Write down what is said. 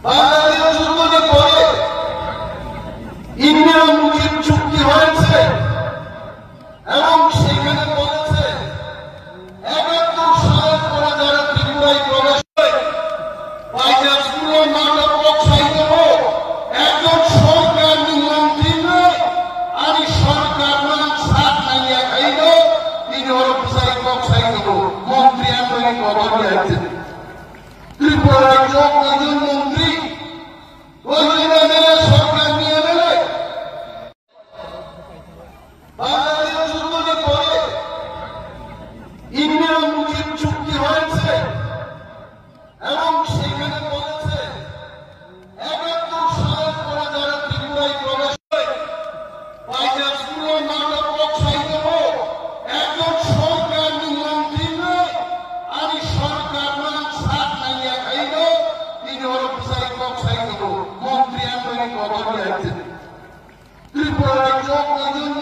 বাংলাদেশ যুদ্ধের পরে ইন্ডিয়া মুজিব চুক্তি হয়েছে এবং সেখানে বলেছে ৭১ সালের পরে যারা ত্রিপুরায় প্রবেশ করে বাইজাসগুলো মাঠে পৌঁছাই দেব একজন সরকার মন্ত্রী নয় আমি সরকার নাম সাত নাইয়া খাইল তিনি হল পৌঁছাই দেব মন্ত্রী আমি খবর দিয়েছেন ত্রিপুরার কয়জন মন্ত্রী সরকার নিয়ে নেবে বাংলাদেশ যুদ্ধের পরে ইন্ডিয়া মুজিব চুক্তি হয়েছে এবং সেখানে বলেছে ৭১ সালের পরে যারা ত্রিপুরায় প্রবেশ করে বাইজাসগুলো মাঠে পৌঁছাই দেব একজন সরকার মন্ত্রী নয় আমি সরকার নাম সাত নাইয়া খাইল তিনি হল পৌঁছাই দেব মন্ত্রী আমি খবর দিয়েছেন ত্রিপুরার কয়জন